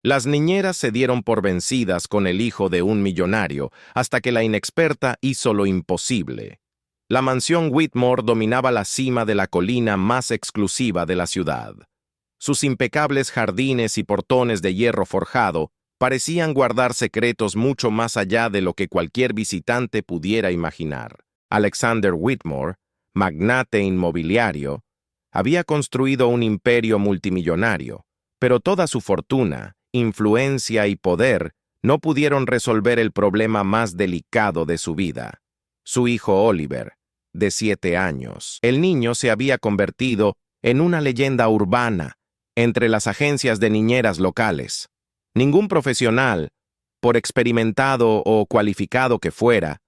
Las niñeras se dieron por vencidas con el hijo de un millonario, hasta que la inexperta hizo lo imposible. La mansión Whitmore dominaba la cima de la colina más exclusiva de la ciudad. Sus impecables jardines y portones de hierro forjado parecían guardar secretos mucho más allá de lo que cualquier visitante pudiera imaginar. Alexander Whitmore, magnate inmobiliario, había construido un imperio multimillonario, pero toda su fortuna, influencia y poder no pudieron resolver el problema más delicado de su vida: su hijo Oliver, de 7 años. El niño se había convertido en una leyenda urbana entre las agencias de niñeras locales. Ningún profesional, por experimentado o cualificado que fuera,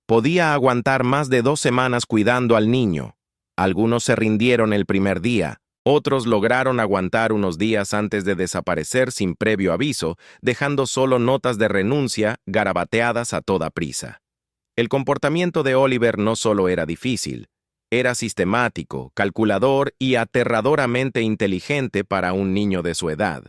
podía aguantar más de 2 semanas cuidando al niño. Algunos se rindieron el primer día, otros lograron aguantar unos días antes de desaparecer sin previo aviso, dejando solo notas de renuncia garabateadas a toda prisa. El comportamiento de Oliver no solo era difícil, era sistemático, calculador y aterradoramente inteligente para un niño de su edad.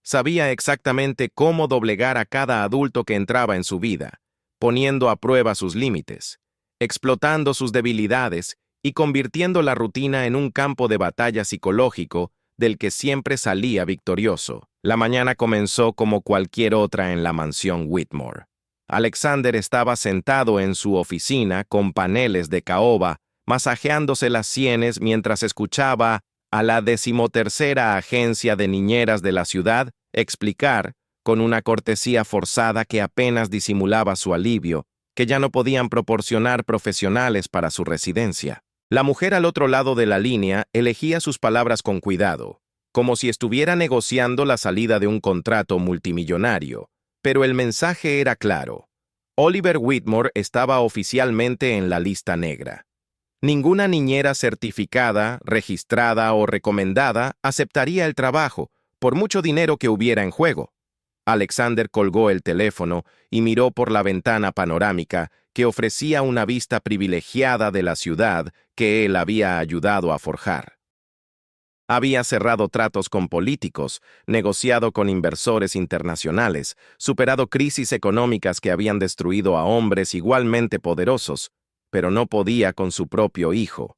Sabía exactamente cómo doblegar a cada adulto que entraba en su vida, poniendo a prueba sus límites, explotando sus debilidades y convirtiendo la rutina en un campo de batalla psicológico del que siempre salía victorioso. La mañana comenzó como cualquier otra en la mansión Whitmore. Alexander estaba sentado en su oficina con paneles de caoba, masajeándose las sienes mientras escuchaba a la 13ª agencia de niñeras de la ciudad explicar, con una cortesía forzada que apenas disimulaba su alivio, que ya no podían proporcionar profesionales para su residencia. La mujer al otro lado de la línea elegía sus palabras con cuidado, como si estuviera negociando la salida de un contrato multimillonario, pero el mensaje era claro: Oliver Whitmore estaba oficialmente en la lista negra. Ninguna niñera certificada, registrada o recomendada aceptaría el trabajo, por mucho dinero que hubiera en juego. Alexander colgó el teléfono y miró por la ventana panorámica que ofrecía una vista privilegiada de la ciudad que él había ayudado a forjar. Había cerrado tratos con políticos, negociado con inversores internacionales, superado crisis económicas que habían destruido a hombres igualmente poderosos, pero no podía con su propio hijo.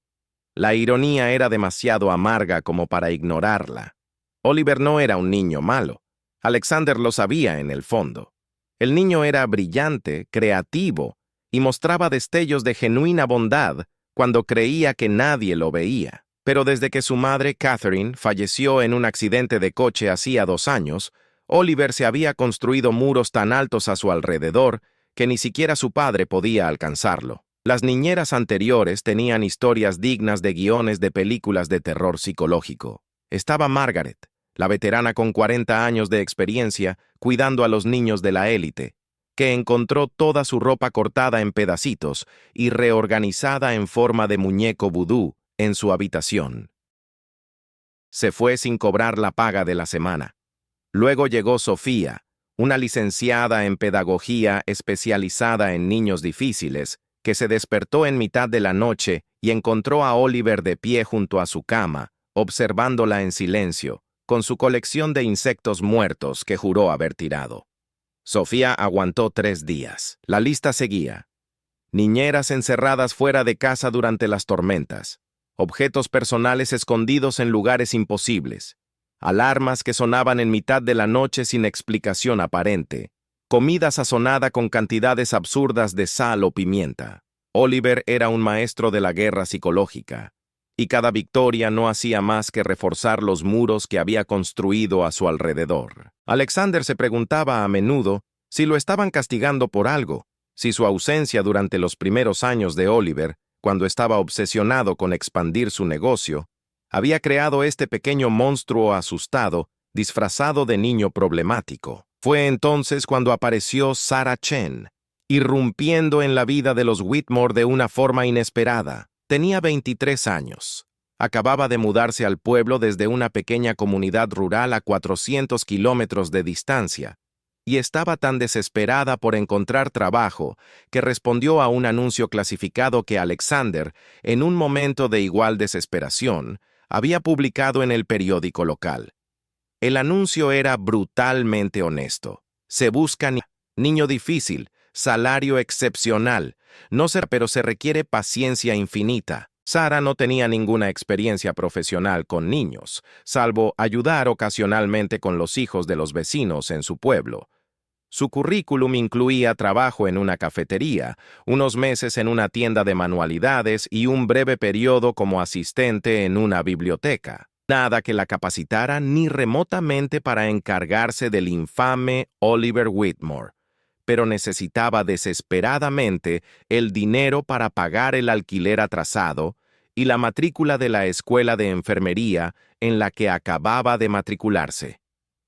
La ironía era demasiado amarga como para ignorarla. Oliver no era un niño malo. Alexander lo sabía en el fondo. El niño era brillante, creativo, y mostraba destellos de genuina bondad cuando creía que nadie lo veía. Pero desde que su madre, Catherine, falleció en un accidente de coche hacía 2 años, Oliver se había construido muros tan altos a su alrededor que ni siquiera su padre podía alcanzarlo. Las niñeras anteriores tenían historias dignas de guiones de películas de terror psicológico. Estaba Margaret, la veterana con 40 años de experiencia cuidando a los niños de la élite, que encontró toda su ropa cortada en pedacitos y reorganizada en forma de muñeco vudú en su habitación. Se fue sin cobrar la paga de la semana. Luego llegó Sofía, una licenciada en pedagogía especializada en niños difíciles, que se despertó en mitad de la noche y encontró a Oliver de pie junto a su cama, observándola en silencio, con su colección de insectos muertos que juró haber tirado. Sofía aguantó 3 días. La lista seguía: niñeras encerradas fuera de casa durante las tormentas, objetos personales escondidos en lugares imposibles, alarmas que sonaban en mitad de la noche sin explicación aparente, comida sazonada con cantidades absurdas de sal o pimienta. Oliver era un maestro de la guerra psicológica, y cada victoria no hacía más que reforzar los muros que había construido a su alrededor. Alexander se preguntaba a menudo si lo estaban castigando por algo, si su ausencia durante los primeros años de Oliver, cuando estaba obsesionado con expandir su negocio, había creado este pequeño monstruo asustado, disfrazado de niño problemático. Fue entonces cuando apareció Sarah Chen, irrumpiendo en la vida de los Whitmore de una forma inesperada. Tenía 23 años. Acababa de mudarse al pueblo desde una pequeña comunidad rural a 400 kilómetros de distancia, y estaba tan desesperada por encontrar trabajo que respondió a un anuncio clasificado que Alexander, en un momento de igual desesperación, había publicado en el periódico local. El anuncio era brutalmente honesto. Se busca niño difícil, salario excepcional. No se, pero se requiere paciencia infinita. Sara no tenía ninguna experiencia profesional con niños, salvo ayudar ocasionalmente con los hijos de los vecinos en su pueblo. Su currículum incluía trabajo en una cafetería, unos meses en una tienda de manualidades y un breve periodo como asistente en una biblioteca. Nada que la capacitara ni remotamente para encargarse del infame Oliver Whitmore, pero necesitaba desesperadamente el dinero para pagar el alquiler atrasado y la matrícula de la escuela de enfermería en la que acababa de matricularse.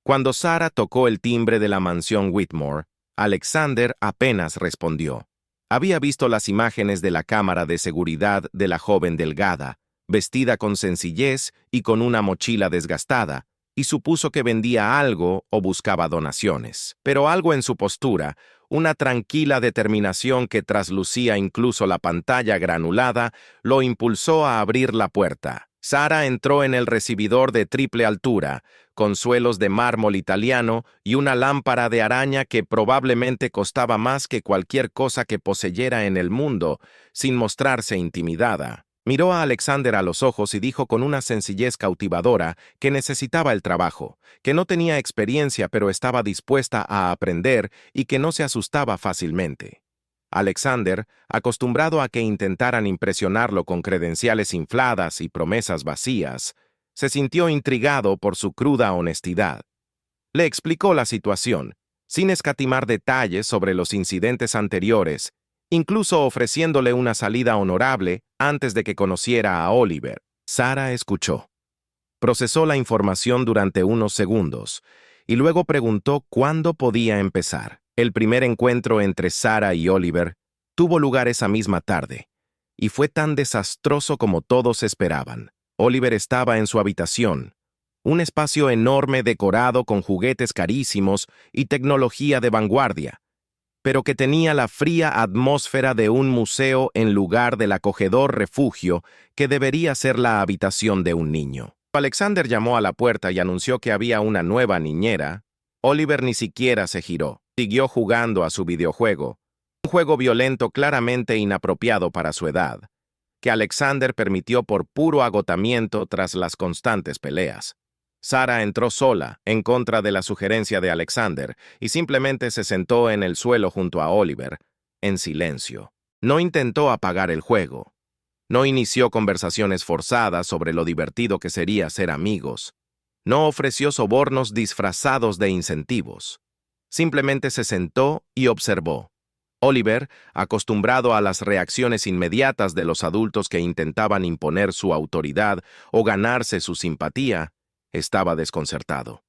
Cuando Sara tocó el timbre de la mansión Whitmore, Alexander apenas respondió. Había visto las imágenes de la cámara de seguridad de la joven delgada, vestida con sencillez y con una mochila desgastada, y supuso que vendía algo o buscaba donaciones. Pero algo en su postura, una tranquila determinación que traslucía incluso la pantalla granulada, lo impulsó a abrir la puerta. Sara entró en el recibidor de triple altura, con suelos de mármol italiano y una lámpara de araña que probablemente costaba más que cualquier cosa que poseyera en el mundo, sin mostrarse intimidada. Miró a Alexander a los ojos y dijo con una sencillez cautivadora que necesitaba el trabajo, que no tenía experiencia pero estaba dispuesta a aprender y que no se asustaba fácilmente. Alexander, acostumbrado a que intentaran impresionarlo con credenciales infladas y promesas vacías, se sintió intrigado por su cruda honestidad. Le explicó la situación, sin escatimar detalles sobre los incidentes anteriores, incluso ofreciéndole una salida honorable antes de que conociera a Oliver. Sara escuchó. Procesó la información durante unos segundos y luego preguntó cuándo podía empezar. El primer encuentro entre Sara y Oliver tuvo lugar esa misma tarde, y fue tan desastroso como todos esperaban. Oliver estaba en su habitación, un espacio enorme decorado con juguetes carísimos y tecnología de vanguardia, pero que tenía la fría atmósfera de un museo en lugar del acogedor refugio que debería ser la habitación de un niño. Alexander llamó a la puerta y anunció que había una nueva niñera. Oliver ni siquiera se giró. Siguió jugando a su videojuego, un juego violento claramente inapropiado para su edad, que Alexander permitió por puro agotamiento tras las constantes peleas. Sara entró sola, en contra de la sugerencia de Alexander, y simplemente se sentó en el suelo junto a Oliver, en silencio. No intentó apagar el juego. No inició conversaciones forzadas sobre lo divertido que sería ser amigos. No ofreció sobornos disfrazados de incentivos. Simplemente se sentó y observó. Oliver, acostumbrado a las reacciones inmediatas de los adultos que intentaban imponer su autoridad o ganarse su simpatía, estaba desconcertado.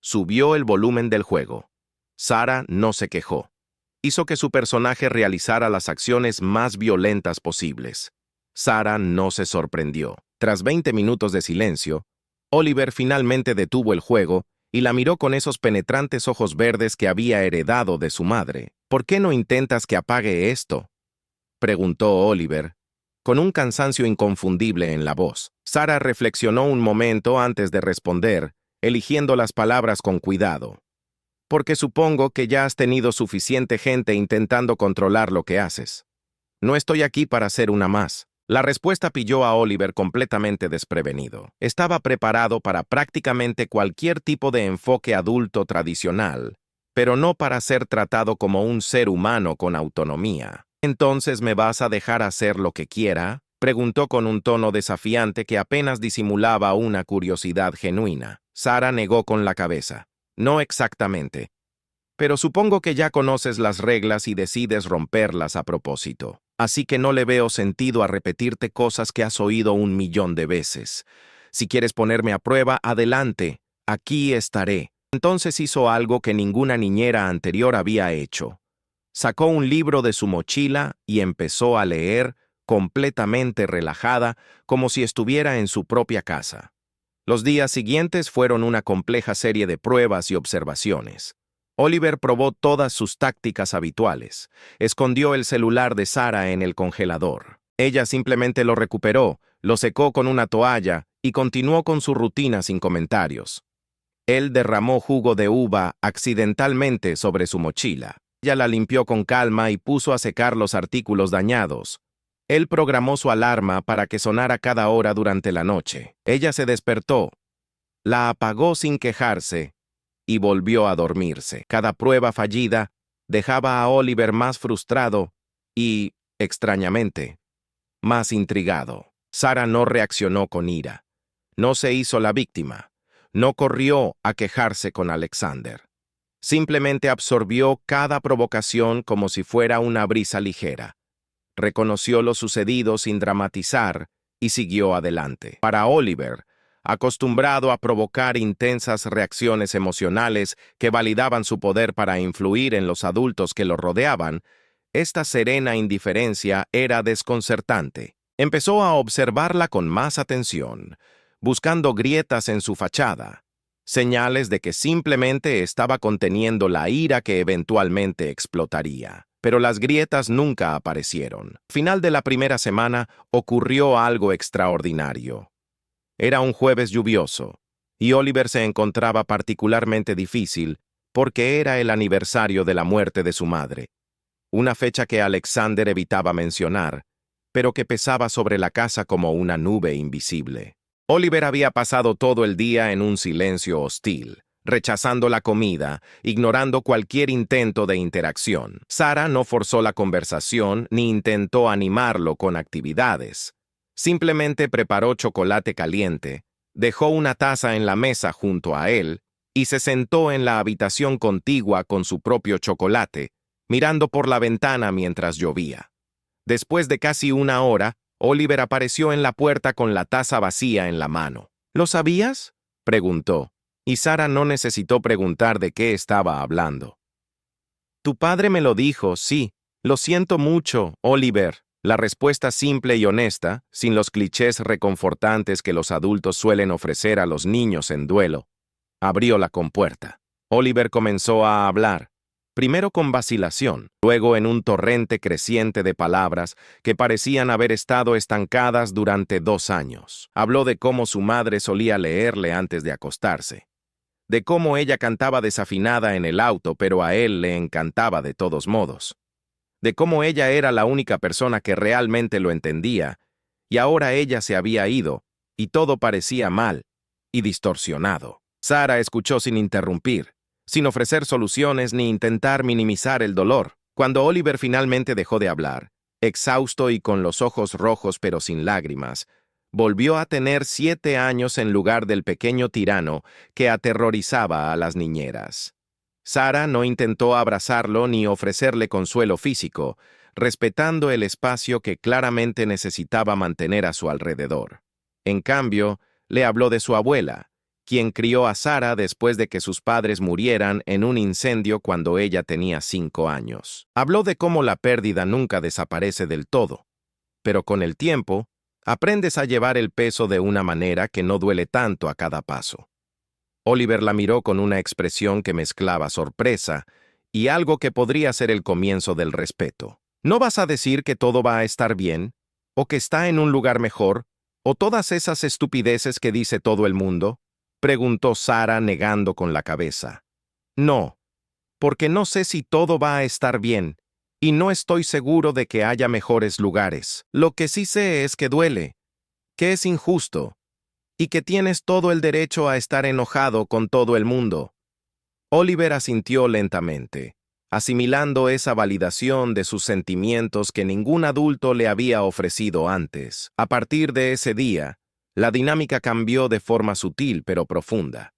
Subió el volumen del juego. Sara no se quejó. Hizo que su personaje realizara las acciones más violentas posibles. Sara no se sorprendió. Tras 20 minutos de silencio, Oliver finalmente detuvo el juego y la miró con esos penetrantes ojos verdes que había heredado de su madre. ¿Por qué no intentas que apague esto?, preguntó Oliver, con un cansancio inconfundible en la voz. Sara reflexionó un momento antes de responder, eligiendo las palabras con cuidado. Porque supongo que ya has tenido suficiente gente intentando controlar lo que haces. No estoy aquí para ser una más. La respuesta pilló a Oliver completamente desprevenido. Estaba preparado para prácticamente cualquier tipo de enfoque adulto tradicional, pero no para ser tratado como un ser humano con autonomía. ¿Entonces me vas a dejar hacer lo que quiera?, preguntó con un tono desafiante que apenas disimulaba una curiosidad genuina. Sara negó con la cabeza. No exactamente. Pero supongo que ya conoces las reglas y decides romperlas a propósito. Así que no le veo sentido a repetirte cosas que has oído 1.000.000 de veces. Si quieres ponerme a prueba, adelante. Aquí estaré. Entonces hizo algo que ninguna niñera anterior había hecho. Sacó un libro de su mochila y empezó a leer, completamente relajada, como si estuviera en su propia casa. Los días siguientes fueron una compleja serie de pruebas y observaciones. Oliver probó todas sus tácticas habituales. Escondió el celular de Sara en el congelador. Ella simplemente lo recuperó, lo secó con una toalla y continuó con su rutina sin comentarios. Él derramó jugo de uva accidentalmente sobre su mochila. Ella la limpió con calma y puso a secar los artículos dañados. Él programó su alarma para que sonara cada hora durante la noche. Ella se despertó, la apagó sin quejarse y volvió a dormirse. Cada prueba fallida dejaba a Oliver más frustrado y, extrañamente, más intrigado. Sarah no reaccionó con ira. No se hizo la víctima. No corrió a quejarse con Alexander. Simplemente absorbió cada provocación como si fuera una brisa ligera. Reconoció lo sucedido sin dramatizar y siguió adelante. Para Oliver, acostumbrado a provocar intensas reacciones emocionales que validaban su poder para influir en los adultos que lo rodeaban, esta serena indiferencia era desconcertante. Empezó a observarla con más atención, buscando grietas en su fachada, señales de que simplemente estaba conteniendo la ira que eventualmente explotaría. Pero las grietas nunca aparecieron. Al final de la primera semana ocurrió algo extraordinario. Era un jueves lluvioso, y Oliver se encontraba particularmente difícil porque era el aniversario de la muerte de su madre, una fecha que Alexander evitaba mencionar, pero que pesaba sobre la casa como una nube invisible. Oliver había pasado todo el día en un silencio hostil, rechazando la comida, ignorando cualquier intento de interacción. Sarah no forzó la conversación ni intentó animarlo con actividades. Simplemente preparó chocolate caliente, dejó una taza en la mesa junto a él y se sentó en la habitación contigua con su propio chocolate, mirando por la ventana mientras llovía. Después de casi una hora, Oliver apareció en la puerta con la taza vacía en la mano. ¿Lo sabías?, preguntó, y Sarah no necesitó preguntar de qué estaba hablando. Tu padre me lo dijo, sí. Lo siento mucho, Oliver. La respuesta simple y honesta, sin los clichés reconfortantes que los adultos suelen ofrecer a los niños en duelo, abrió la compuerta. Oliver comenzó a hablar, primero con vacilación, luego en un torrente creciente de palabras que parecían haber estado estancadas durante 2 años. Habló de cómo su madre solía leerle antes de acostarse, de cómo ella cantaba desafinada en el auto, pero a él le encantaba de todos modos, de cómo ella era la única persona que realmente lo entendía, y ahora ella se había ido, y todo parecía mal y distorsionado. Sarah escuchó sin interrumpir, sin ofrecer soluciones ni intentar minimizar el dolor. Cuando Oliver finalmente dejó de hablar, exhausto y con los ojos rojos pero sin lágrimas, volvió a tener 7 años en lugar del pequeño tirano que aterrorizaba a las niñeras. Sarah no intentó abrazarlo ni ofrecerle consuelo físico, respetando el espacio que claramente necesitaba mantener a su alrededor. En cambio, le habló de su abuela, quien crió a Sarah después de que sus padres murieran en un incendio cuando ella tenía 5 años. Habló de cómo la pérdida nunca desaparece del todo, pero con el tiempo, aprendes a llevar el peso de una manera que no duele tanto a cada paso. Oliver la miró con una expresión que mezclaba sorpresa y algo que podría ser el comienzo del respeto. ¿No vas a decir que todo va a estar bien? ¿O que está en un lugar mejor? ¿O todas esas estupideces que dice todo el mundo?, preguntó Sarah negando con la cabeza. No, porque no sé si todo va a estar bien, y no estoy seguro de que haya mejores lugares. Lo que sí sé es que duele, que es injusto, y que tienes todo el derecho a estar enojado con todo el mundo. Oliver asintió lentamente, asimilando esa validación de sus sentimientos que ningún adulto le había ofrecido antes. A partir de ese día, la dinámica cambió de forma sutil pero profunda.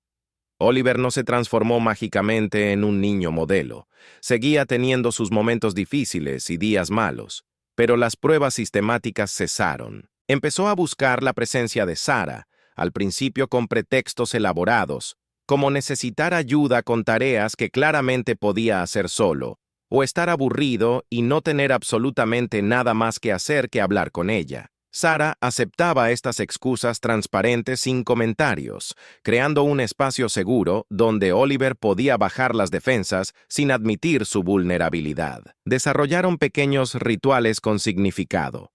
Oliver no se transformó mágicamente en un niño modelo. Seguía teniendo sus momentos difíciles y días malos, pero las pruebas sistemáticas cesaron. Empezó a buscar la presencia de Sarah, al principio con pretextos elaborados, como necesitar ayuda con tareas que claramente podía hacer solo, o estar aburrido y no tener absolutamente nada más que hacer que hablar con ella. Sarah aceptaba estas excusas transparentes sin comentarios, creando un espacio seguro donde Oliver podía bajar las defensas sin admitir su vulnerabilidad. Desarrollaron pequeños rituales con significado.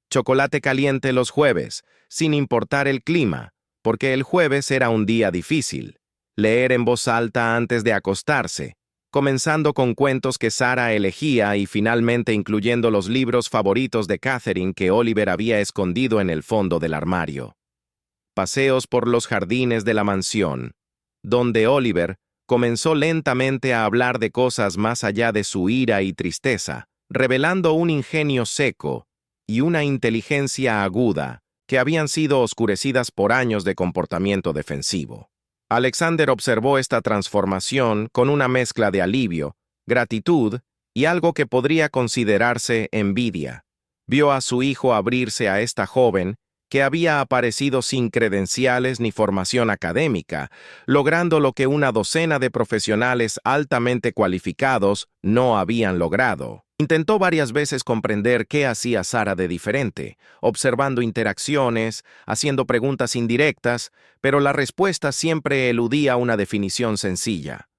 Chocolate caliente los jueves, sin importar el clima, porque el jueves era un día difícil. leer en voz alta antes de acostarse, comenzando con cuentos que Sarah elegía y finalmente incluyendo los libros favoritos de Catherine que Oliver había escondido en el fondo del armario. Paseos por los jardines de la mansión, donde Oliver comenzó lentamente a hablar de cosas más allá de su ira y tristeza, revelando un ingenio seco y una inteligencia aguda que habían sido oscurecidas por años de comportamiento defensivo. Alexander observó esta transformación con una mezcla de alivio, gratitud y algo que podría considerarse envidia. Vio a su hijo abrirse a esta joven que había aparecido sin credenciales ni formación académica, logrando lo que una docena de profesionales altamente cualificados no habían logrado. Intentó varias veces comprender qué hacía Sarah de diferente, observando interacciones, haciendo preguntas indirectas, pero la respuesta siempre eludía una definición sencilla.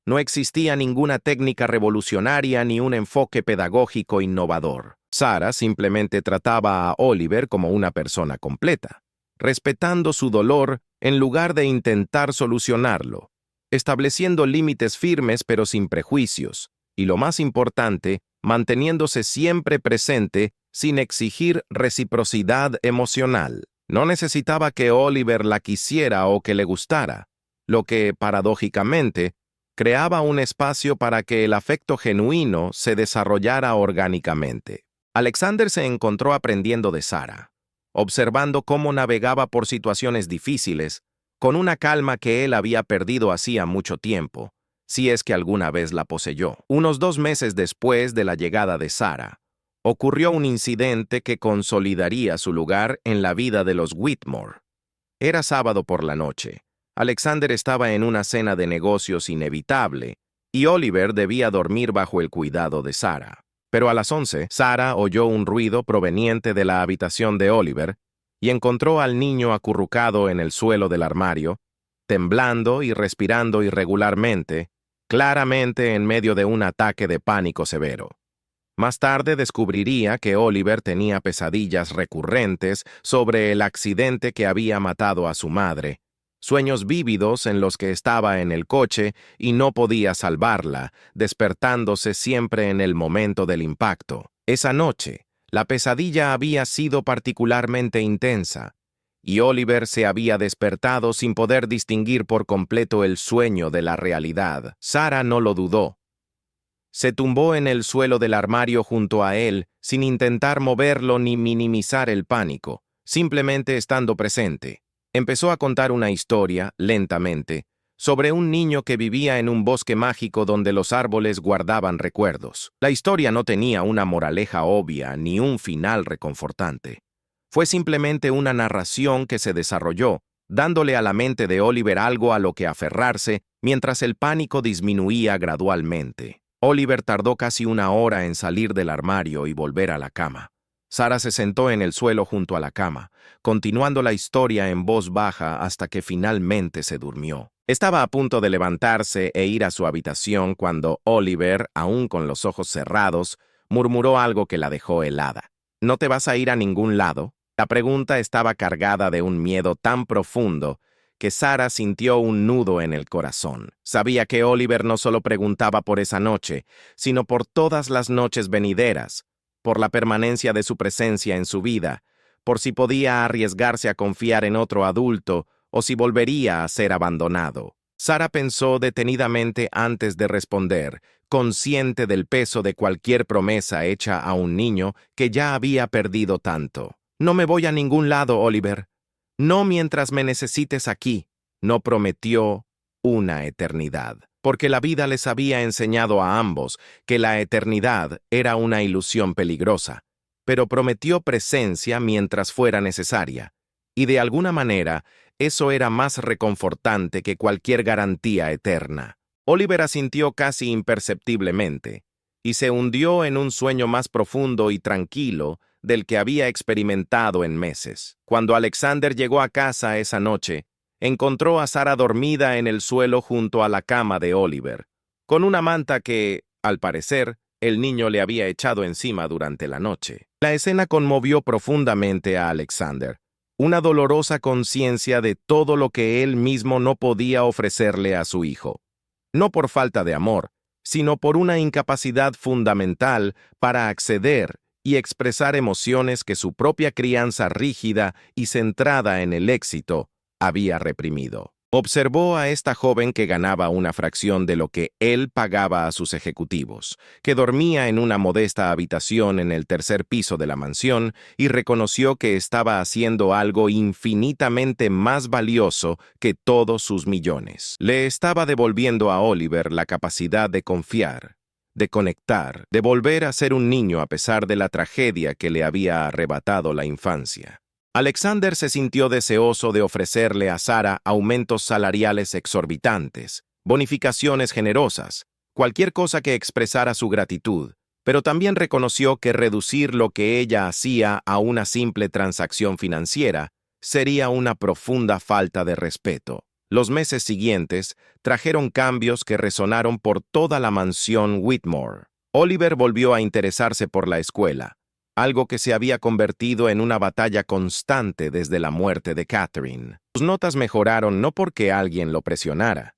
No existía ninguna técnica revolucionaria ni un enfoque pedagógico innovador. Sarah simplemente trataba a Oliver como una persona completa, respetando su dolor en lugar de intentar solucionarlo, estableciendo límites firmes pero sin prejuicios, y lo más importante, manteniéndose siempre presente sin exigir reciprocidad emocional. No necesitaba que Oliver la quisiera o que le gustara, lo que, paradójicamente, creaba un espacio para que el afecto genuino se desarrollara orgánicamente. Alexander se encontró aprendiendo de Sarah, observando cómo navegaba por situaciones difíciles, con una calma que él había perdido hacía mucho tiempo, si es que alguna vez la poseyó. Unos 2 meses después de la llegada de Sarah, ocurrió un incidente que consolidaría su lugar en la vida de los Whitmore. Era sábado por la noche. Alexander estaba en una cena de negocios inevitable, y Oliver debía dormir bajo el cuidado de Sarah. Pero a las 11, Sarah oyó un ruido proveniente de la habitación de Oliver y encontró al niño acurrucado en el suelo del armario, temblando y respirando irregularmente, claramente en medio de un ataque de pánico severo. Más tarde descubriría que Oliver tenía pesadillas recurrentes sobre el accidente que había matado a su madre, sueños vívidos en los que estaba en el coche y no podía salvarla, despertándose siempre en el momento del impacto. Esa noche, la pesadilla había sido particularmente intensa, y Oliver se había despertado sin poder distinguir por completo el sueño de la realidad. Sarah no lo dudó. Se tumbó en el suelo del armario junto a él, sin intentar moverlo ni minimizar el pánico, simplemente estando presente. Empezó a contar una historia, lentamente, sobre un niño que vivía en un bosque mágico donde los árboles guardaban recuerdos. La historia no tenía una moraleja obvia ni un final reconfortante. Fue simplemente una narración que se desarrolló, dándole a la mente de Oliver algo a lo que aferrarse mientras el pánico disminuía gradualmente. Oliver tardó casi 1 hora en salir del armario y volver a la cama. Sarah se sentó en el suelo junto a la cama, continuando la historia en voz baja hasta que finalmente se durmió. Estaba a punto de levantarse e ir a su habitación cuando Oliver, aún con los ojos cerrados, murmuró algo que la dejó helada. ¿No te vas a ir a ningún lado? La pregunta estaba cargada de un miedo tan profundo que Sarah sintió un nudo en el corazón. Sabía que Oliver no solo preguntaba por esa noche, sino por todas las noches venideras, por la permanencia de su presencia en su vida, por si podía arriesgarse a confiar en otro adulto o si volvería a ser abandonado. Sarah pensó detenidamente antes de responder, consciente del peso de cualquier promesa hecha a un niño que ya había perdido tanto. No me voy a ningún lado, Oliver. No mientras me necesites aquí. No prometió una eternidad, porque la vida les había enseñado a ambos que la eternidad era una ilusión peligrosa, pero prometió presencia mientras fuera necesaria, y de alguna manera eso era más reconfortante que cualquier garantía eterna. Oliver asintió casi imperceptiblemente, y se hundió en un sueño más profundo y tranquilo del que había experimentado en meses. Cuando Alexander llegó a casa esa noche, encontró a Sarah dormida en el suelo junto a la cama de Oliver, con una manta que, al parecer, el niño le había echado encima durante la noche. La escena conmovió profundamente a Alexander. una dolorosa conciencia de todo lo que él mismo no podía ofrecerle a su hijo. No por falta de amor, sino por una incapacidad fundamental para acceder y expresar emociones que su propia crianza rígida y centrada en el éxito había reprimido. Observó a esta joven que ganaba una fracción de lo que él pagaba a sus ejecutivos, que dormía en una modesta habitación en el tercer piso de la mansión y reconoció que estaba haciendo algo infinitamente más valioso que todos sus millones. Le estaba devolviendo a Oliver la capacidad de confiar, de conectar, de volver a ser un niño a pesar de la tragedia que le había arrebatado la infancia. Alexander se sintió deseoso de ofrecerle a Sara aumentos salariales exorbitantes, bonificaciones generosas, cualquier cosa que expresara su gratitud, pero también reconoció que reducir lo que ella hacía a una simple transacción financiera sería una profunda falta de respeto. Los meses siguientes trajeron cambios que resonaron por toda la mansión Whitmore. Oliver volvió a interesarse por la escuela, algo que se había convertido en una batalla constante desde la muerte de Catherine. Sus notas mejoraron no porque alguien lo presionara,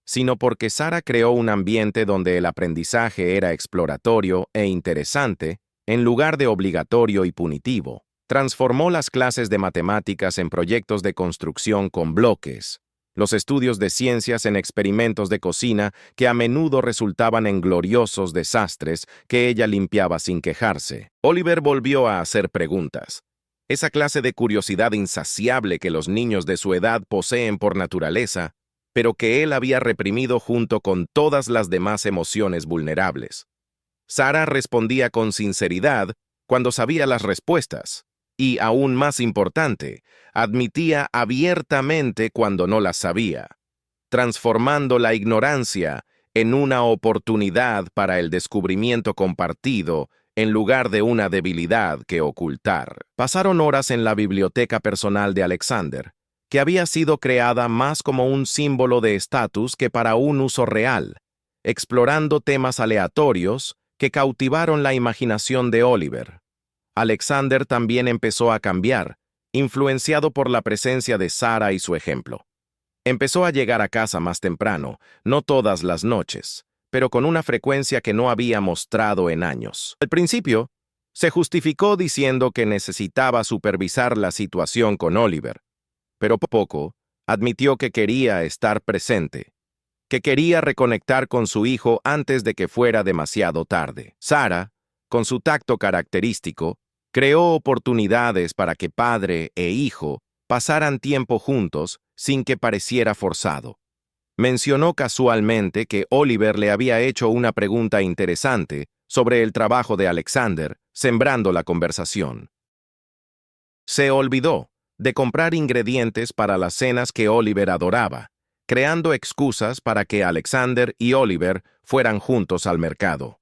sino porque Sara creó un ambiente donde el aprendizaje era exploratorio e interesante, en lugar de obligatorio y punitivo. Transformó las clases de matemáticas en proyectos de construcción con bloques, los estudios de ciencias en experimentos de cocina que a menudo resultaban en gloriosos desastres que ella limpiaba sin quejarse. Oliver volvió a hacer preguntas. Esa clase de curiosidad insaciable que los niños de su edad poseen por naturaleza, pero que él había reprimido junto con todas las demás emociones vulnerables. Sara respondía con sinceridad cuando sabía las respuestas. Y, aún más importante, admitía abiertamente cuando no las sabía, transformando la ignorancia en una oportunidad para el descubrimiento compartido en lugar de una debilidad que ocultar. Pasaron horas en la biblioteca personal de Alexander, que había sido creada más como un símbolo de estatus que para un uso real, explorando temas aleatorios que cautivaron la imaginación de Oliver. Alexander también empezó a cambiar, influenciado por la presencia de Sara y su ejemplo. Empezó a llegar a casa más temprano, no todas las noches, pero con una frecuencia que no había mostrado en años. Al principio, se justificó diciendo que necesitaba supervisar la situación con Oliver, pero poco a poco admitió que quería estar presente, que quería reconectar con su hijo antes de que fuera demasiado tarde. Sara, con su tacto característico, creó oportunidades para que padre e hijo pasaran tiempo juntos sin que pareciera forzado. Mencionó casualmente que Oliver le había hecho una pregunta interesante sobre el trabajo de Alexander, sembrando la conversación. Se olvidó de comprar ingredientes para las cenas que Oliver adoraba, creando excusas para que Alexander y Oliver fueran juntos al mercado.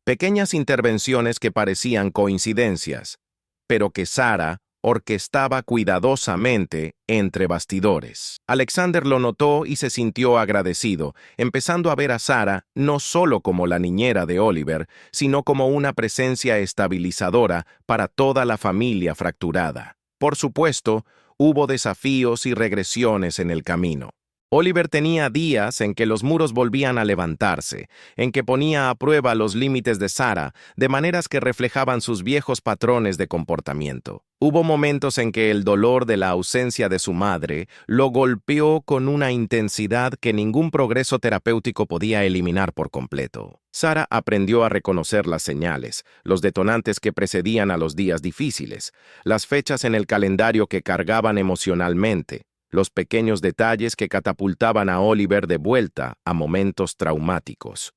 Pequeñas intervenciones que parecían coincidencias, pero que Sara orquestaba cuidadosamente entre bastidores. Alexander lo notó y se sintió agradecido, empezando a ver a Sara no solo como la niñera de Oliver, sino como una presencia estabilizadora para toda la familia fracturada. Por supuesto, hubo desafíos y regresiones en el camino. Oliver tenía días en que los muros volvían a levantarse, en que ponía a prueba los límites de Sara de maneras que reflejaban sus viejos patrones de comportamiento. Hubo momentos en que el dolor de la ausencia de su madre lo golpeó con una intensidad que ningún progreso terapéutico podía eliminar por completo. Sara aprendió a reconocer las señales, los detonantes que precedían a los días difíciles, las fechas en el calendario que cargaban emocionalmente, los pequeños detalles que catapultaban a Oliver de vuelta a momentos traumáticos.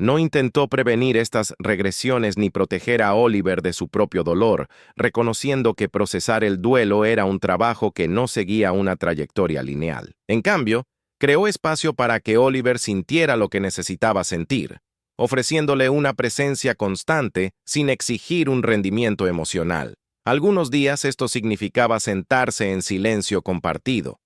No intentó prevenir estas regresiones ni proteger a Oliver de su propio dolor, reconociendo que procesar el duelo era un trabajo que no seguía una trayectoria lineal. En cambio, creó espacio para que Oliver sintiera lo que necesitaba sentir, ofreciéndole una presencia constante sin exigir un rendimiento emocional. Algunos días esto significaba sentarse en silencio compartido.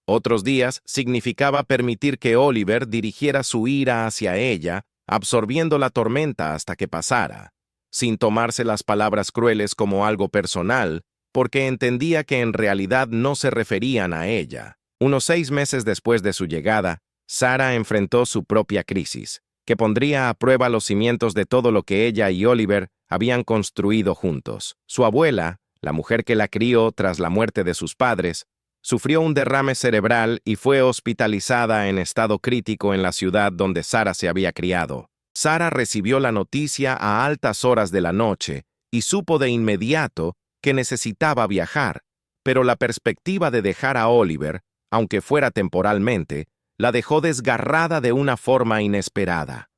Otros días significaba permitir que Oliver dirigiera su ira hacia ella, absorbiendo la tormenta hasta que pasara, sin tomarse las palabras crueles como algo personal, porque entendía que en realidad no se referían a ella. Unos 6 meses después de su llegada, Sarah enfrentó su propia crisis, que pondría a prueba los cimientos de todo lo que ella y Oliver habían construido juntos. Su abuela, la mujer que la crió tras la muerte de sus padres, sufrió un derrame cerebral y fue hospitalizada en estado crítico en la ciudad donde Sarah se había criado. Sarah recibió la noticia a altas horas de la noche y supo de inmediato que necesitaba viajar, pero la perspectiva de dejar a Oliver, aunque fuera temporalmente, la dejó desgarrada de una forma inesperada.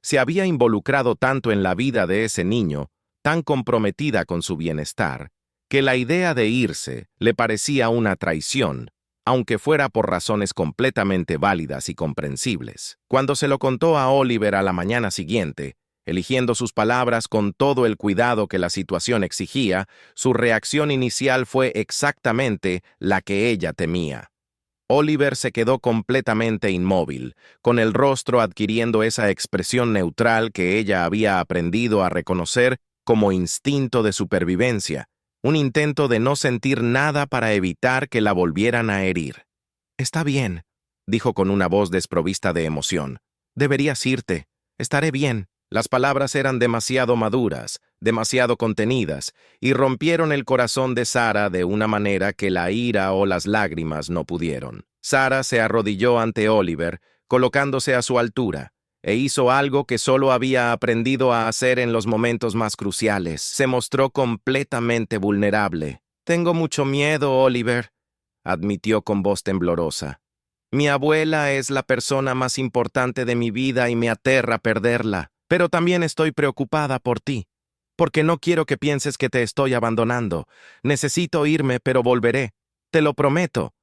Se había involucrado tanto en la vida de ese niño, tan comprometida con su bienestar, que la idea de irse le parecía una traición, aunque fuera por razones completamente válidas y comprensibles. Cuando se lo contó a Oliver a la mañana siguiente, eligiendo sus palabras con todo el cuidado que la situación exigía, su reacción inicial fue exactamente la que ella temía. Oliver se quedó completamente inmóvil, con el rostro adquiriendo esa expresión neutral que ella había aprendido a reconocer como instinto de supervivencia, un intento de no sentir nada para evitar que la volvieran a herir. «Está bien», dijo con una voz desprovista de emoción. «Deberías irte. Estaré bien». Las palabras eran demasiado maduras, demasiado contenidas, y rompieron el corazón de Sarah de una manera que la ira o las lágrimas no pudieron. Sarah se arrodilló ante Oliver, colocándose a su altura, e hizo algo que solo había aprendido a hacer en los momentos más cruciales. Se mostró completamente vulnerable. «Tengo mucho miedo, Oliver», admitió con voz temblorosa. «Mi abuela es la persona más importante de mi vida y me aterra perderla. Pero también estoy preocupada por ti, porque no quiero que pienses que te estoy abandonando. Necesito irme, pero volveré. Te lo prometo».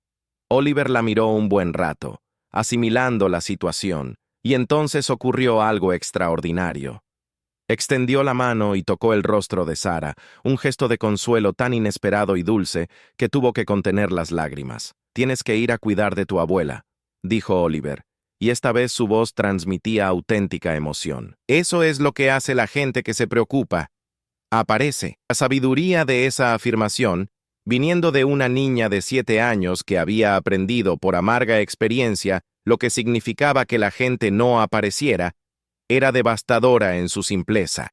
Oliver la miró un buen rato, asimilando la situación, y entonces ocurrió algo extraordinario. Extendió la mano y tocó el rostro de Sarah, un gesto de consuelo tan inesperado y dulce que tuvo que contener las lágrimas. «Tienes que ir a cuidar de tu abuela», dijo Oliver, y esta vez su voz transmitía auténtica emoción. «Eso es lo que hace la gente que se preocupa. Aparece». La sabiduría de esa afirmación, viniendo de una niña de 7 años que había aprendido por amarga experiencia lo que significaba que la gente no apareciera, era devastadora en su simpleza.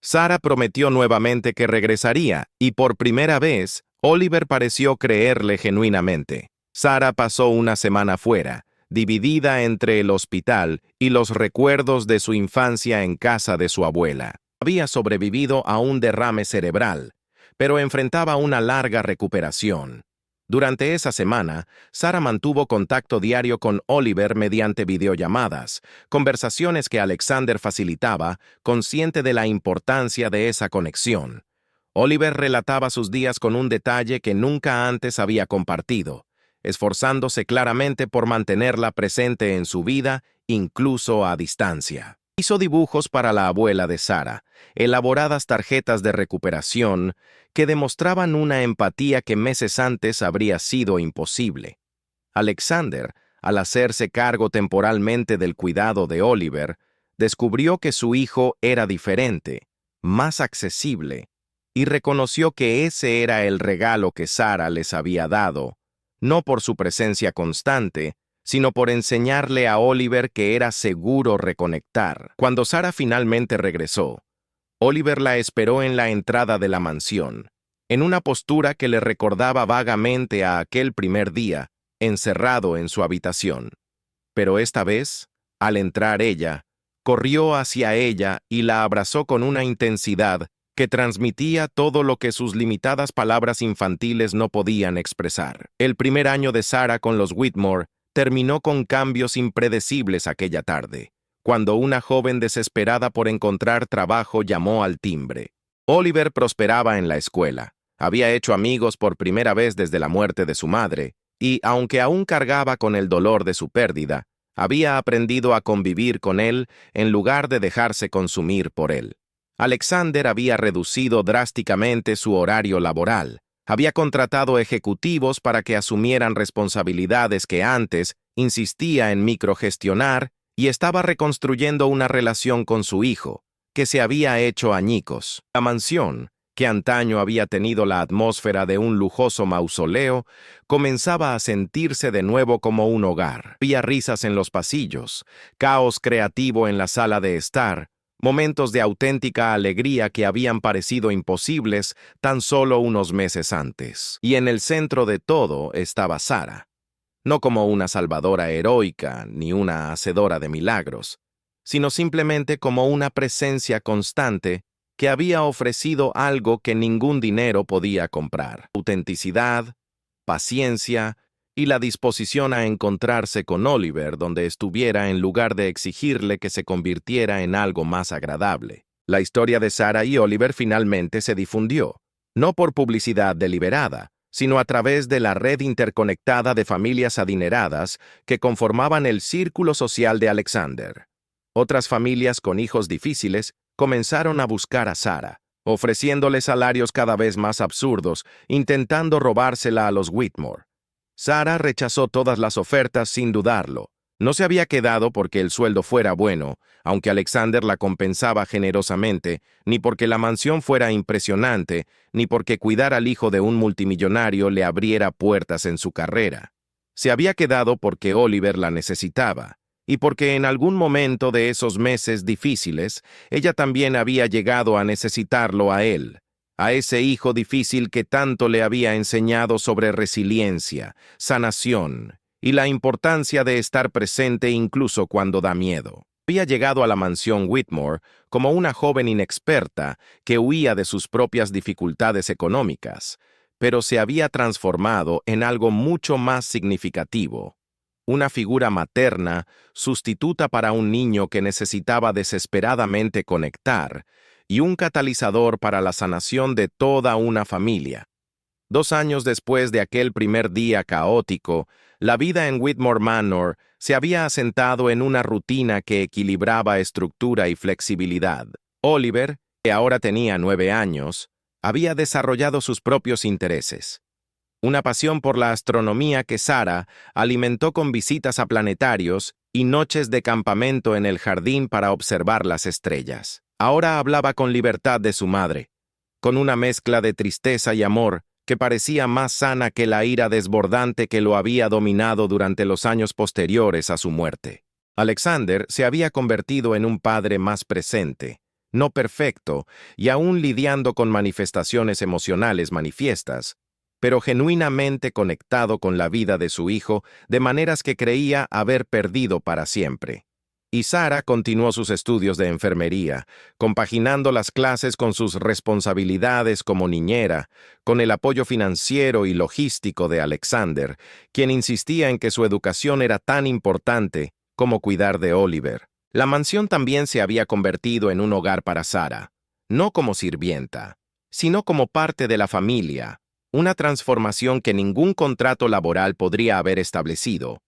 Sarah prometió nuevamente que regresaría, y por primera vez, Oliver pareció creerle genuinamente. Sarah pasó una semana fuera, dividida entre el hospital y los recuerdos de su infancia en casa de su abuela. Había sobrevivido a un derrame cerebral, pero enfrentaba una larga recuperación. Durante esa semana, Sarah mantuvo contacto diario con Oliver mediante videollamadas, conversaciones que Alexander facilitaba, consciente de la importancia de esa conexión. Oliver relataba sus días con un detalle que nunca antes había compartido, esforzándose claramente por mantenerla presente en su vida, incluso a distancia. Hizo dibujos para la abuela de Sarah, elaboradas tarjetas de recuperación que demostraban una empatía que meses antes habría sido imposible. Alexander, al hacerse cargo temporalmente del cuidado de Oliver, descubrió que su hijo era diferente, más accesible, y reconoció que ese era el regalo que Sarah les había dado, no por su presencia constante, sino por enseñarle a Oliver que era seguro reconectar. Cuando Sarah finalmente regresó, Oliver la esperó en la entrada de la mansión, en una postura que le recordaba vagamente a aquel primer día, encerrado en su habitación. Pero esta vez, al entrar ella, corrió hacia ella y la abrazó con una intensidad que transmitía todo lo que sus limitadas palabras infantiles no podían expresar. El primer año de Sarah con los Whitmore terminó con cambios impredecibles aquella tarde, cuando una joven desesperada por encontrar trabajo llamó al timbre. Oliver prosperaba en la escuela, había hecho amigos por primera vez desde la muerte de su madre, y, aunque aún cargaba con el dolor de su pérdida, había aprendido a convivir con él en lugar de dejarse consumir por él. Alexander había reducido drásticamente su horario laboral, había contratado ejecutivos para que asumieran responsabilidades que antes insistía en microgestionar y estaba reconstruyendo una relación con su hijo, que se había hecho añicos. La mansión, que antaño había tenido la atmósfera de un lujoso mausoleo, comenzaba a sentirse de nuevo como un hogar. Había risas en los pasillos, caos creativo en la sala de estar, momentos de auténtica alegría que habían parecido imposibles tan solo unos meses antes. Y en el centro de todo estaba Sara, no como una salvadora heroica ni una hacedora de milagros, sino simplemente como una presencia constante que había ofrecido algo que ningún dinero podía comprar: autenticidad, paciencia y la disposición a encontrarse con Oliver donde estuviera en lugar de exigirle que se convirtiera en algo más agradable. La historia de Sara y Oliver finalmente se difundió, no por publicidad deliberada, sino a través de la red interconectada de familias adineradas que conformaban el círculo social de Alexander. Otras familias con hijos difíciles comenzaron a buscar a Sara, ofreciéndole salarios cada vez más absurdos, intentando robársela a los Whitmore. Sara rechazó todas las ofertas sin dudarlo. No se había quedado porque el sueldo fuera bueno, aunque Alexander la compensaba generosamente, ni porque la mansión fuera impresionante, ni porque cuidar al hijo de un multimillonario le abriera puertas en su carrera. Se había quedado porque Oliver la necesitaba, y porque en algún momento de esos meses difíciles, ella también había llegado a necesitarlo a él, a ese hijo difícil que tanto le había enseñado sobre resiliencia, sanación y la importancia de estar presente incluso cuando da miedo. Había llegado a la mansión Whitmore como una joven inexperta que huía de sus propias dificultades económicas, pero se había transformado en algo mucho más significativo: una figura materna, sustituta para un niño que necesitaba desesperadamente conectar, y un catalizador para la sanación de toda una familia. 2 años después de aquel primer día caótico, la vida en Whitmore Manor se había asentado en una rutina que equilibraba estructura y flexibilidad. Oliver, que ahora tenía 9 años, había desarrollado sus propios intereses. Una pasión por la astronomía que Sara alimentó con visitas a planetarios y noches de campamento en el jardín para observar las estrellas. Ahora hablaba con libertad de su madre, con una mezcla de tristeza y amor que parecía más sana que la ira desbordante que lo había dominado durante los años posteriores a su muerte. Alexander se había convertido en un padre más presente, no perfecto y aún lidiando con manifestaciones emocionales manifiestas, pero genuinamente conectado con la vida de su hijo de maneras que creía haber perdido para siempre. Y Sara continuó sus estudios de enfermería, compaginando las clases con sus responsabilidades como niñera, con el apoyo financiero y logístico de Alexander, quien insistía en que su educación era tan importante como cuidar de Oliver. La mansión también se había convertido en un hogar para Sara, no como sirvienta, sino como parte de la familia, una transformación que ningún contrato laboral podría haber establecido,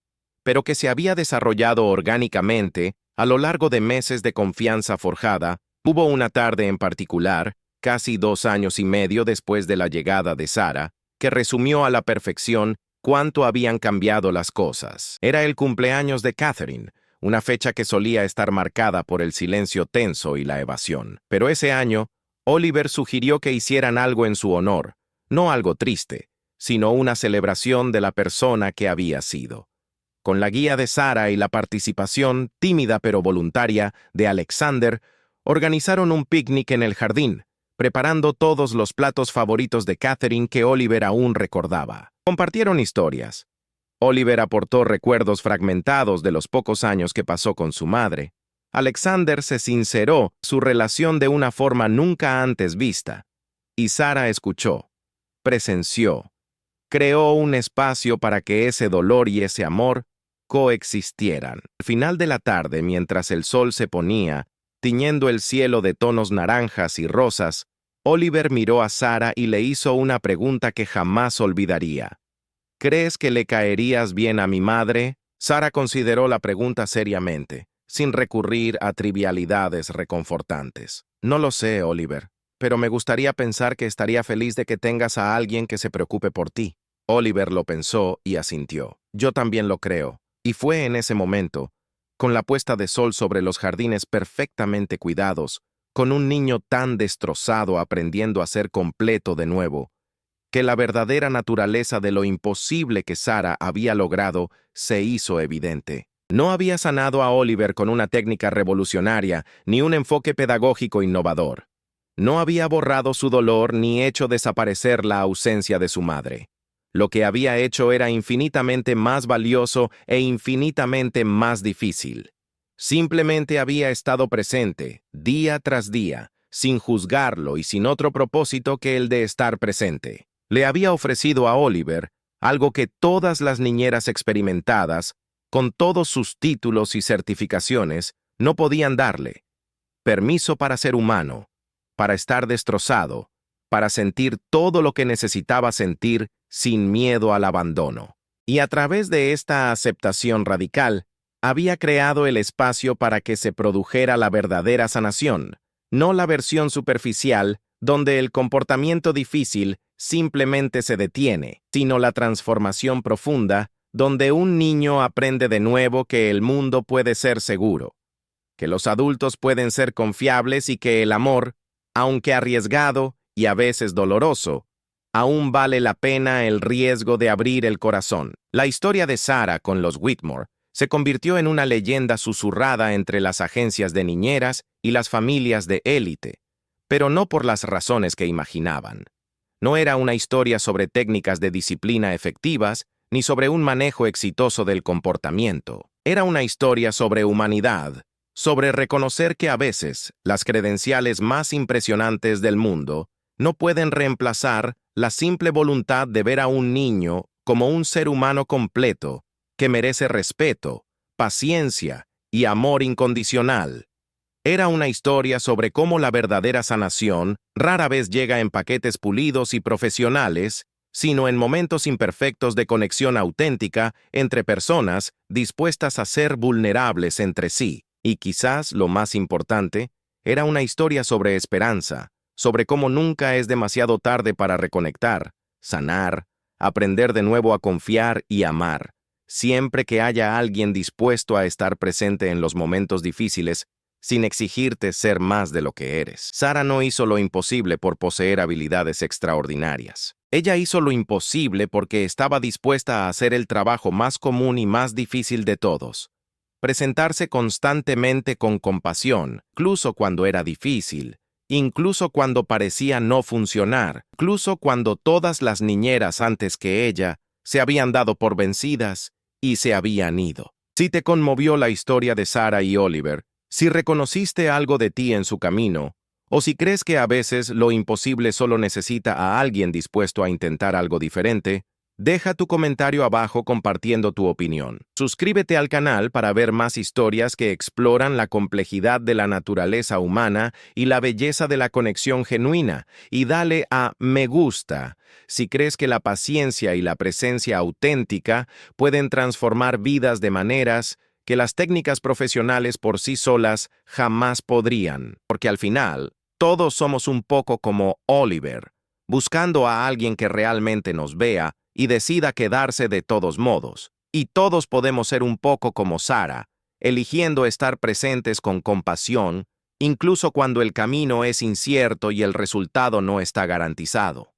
pero que se había desarrollado orgánicamente a lo largo de meses de confianza forjada. Hubo una tarde en particular, casi 2 años y medio después de la llegada de Sara, que resumió a la perfección cuánto habían cambiado las cosas. Era el cumpleaños de Catherine, una fecha que solía estar marcada por el silencio tenso y la evasión. Pero ese año, Oliver sugirió que hicieran algo en su honor, no algo triste, sino una celebración de la persona que había sido. Con la guía de Sara y la participación, tímida pero voluntaria, de Alexander, organizaron un picnic en el jardín, preparando todos los platos favoritos de Catherine que Oliver aún recordaba. Compartieron historias. Oliver aportó recuerdos fragmentados de los pocos años que pasó con su madre. Alexander se sinceró su relación de una forma nunca antes vista. Y Sara escuchó, presenció, creó un espacio para que ese dolor y ese amor coexistieran. Al final de la tarde, mientras el sol se ponía, tiñendo el cielo de tonos naranjas y rosas, Oliver miró a Sara y le hizo una pregunta que jamás olvidaría. ¿Crees que le caerías bien a mi madre? Sara consideró la pregunta seriamente, sin recurrir a trivialidades reconfortantes. No lo sé, Oliver, pero me gustaría pensar que estaría feliz de que tengas a alguien que se preocupe por ti. Oliver lo pensó y asintió. Yo también lo creo. Y fue en ese momento, con la puesta de sol sobre los jardines perfectamente cuidados, con un niño tan destrozado aprendiendo a ser completo de nuevo, que la verdadera naturaleza de lo imposible que Sarah había logrado se hizo evidente. No había sanado a Oliver con una técnica revolucionaria ni un enfoque pedagógico innovador. No había borrado su dolor ni hecho desaparecer la ausencia de su madre. Lo que había hecho era infinitamente más valioso e infinitamente más difícil. Simplemente había estado presente, día tras día, sin juzgarlo y sin otro propósito que el de estar presente. Le había ofrecido a Oliver algo que todas las niñeras experimentadas, con todos sus títulos y certificaciones, no podían darle: permiso para ser humano, para estar destrozado, para sentir todo lo que necesitaba sentir sin miedo al abandono. Y a través de esta aceptación radical, había creado el espacio para que se produjera la verdadera sanación, no la versión superficial donde el comportamiento difícil simplemente se detiene, sino la transformación profunda donde un niño aprende de nuevo que el mundo puede ser seguro, que los adultos pueden ser confiables y que el amor, aunque arriesgado y a veces doloroso, aún vale la pena el riesgo de abrir el corazón. La historia de Sarah con los Whitmore se convirtió en una leyenda susurrada entre las agencias de niñeras y las familias de élite, pero no por las razones que imaginaban. No era una historia sobre técnicas de disciplina efectivas ni sobre un manejo exitoso del comportamiento. Era una historia sobre humanidad, sobre reconocer que a veces las credenciales más impresionantes del mundo no pueden reemplazar la simple voluntad de ver a un niño como un ser humano completo que merece respeto, paciencia y amor incondicional. Era una historia sobre cómo la verdadera sanación rara vez llega en paquetes pulidos y profesionales, sino en momentos imperfectos de conexión auténtica entre personas dispuestas a ser vulnerables entre sí. Y quizás lo más importante, era una historia sobre esperanza, sobre cómo nunca es demasiado tarde para reconectar, sanar, aprender de nuevo a confiar y amar. Siempre que haya alguien dispuesto a estar presente en los momentos difíciles, sin exigirte ser más de lo que eres. Sarah no hizo lo imposible por poseer habilidades extraordinarias. Ella hizo lo imposible porque estaba dispuesta a hacer el trabajo más común y más difícil de todos: presentarse constantemente con compasión, incluso cuando era difícil, incluso cuando parecía no funcionar, incluso cuando todas las niñeras antes que ella se habían dado por vencidas y se habían ido. Si te conmovió la historia de Sarah y Oliver, si reconociste algo de ti en su camino, o si crees que a veces lo imposible solo necesita a alguien dispuesto a intentar algo diferente, deja tu comentario abajo compartiendo tu opinión. Suscríbete al canal para ver más historias que exploran la complejidad de la naturaleza humana y la belleza de la conexión genuina, y dale a me gusta si crees que la paciencia y la presencia auténtica pueden transformar vidas de maneras que las técnicas profesionales por sí solas jamás podrían. Porque al final, todos somos un poco como Oliver, buscando a alguien que realmente nos vea y decida quedarse de todos modos. Y todos podemos ser un poco como Sarah, eligiendo estar presentes con compasión, incluso cuando el camino es incierto y el resultado no está garantizado.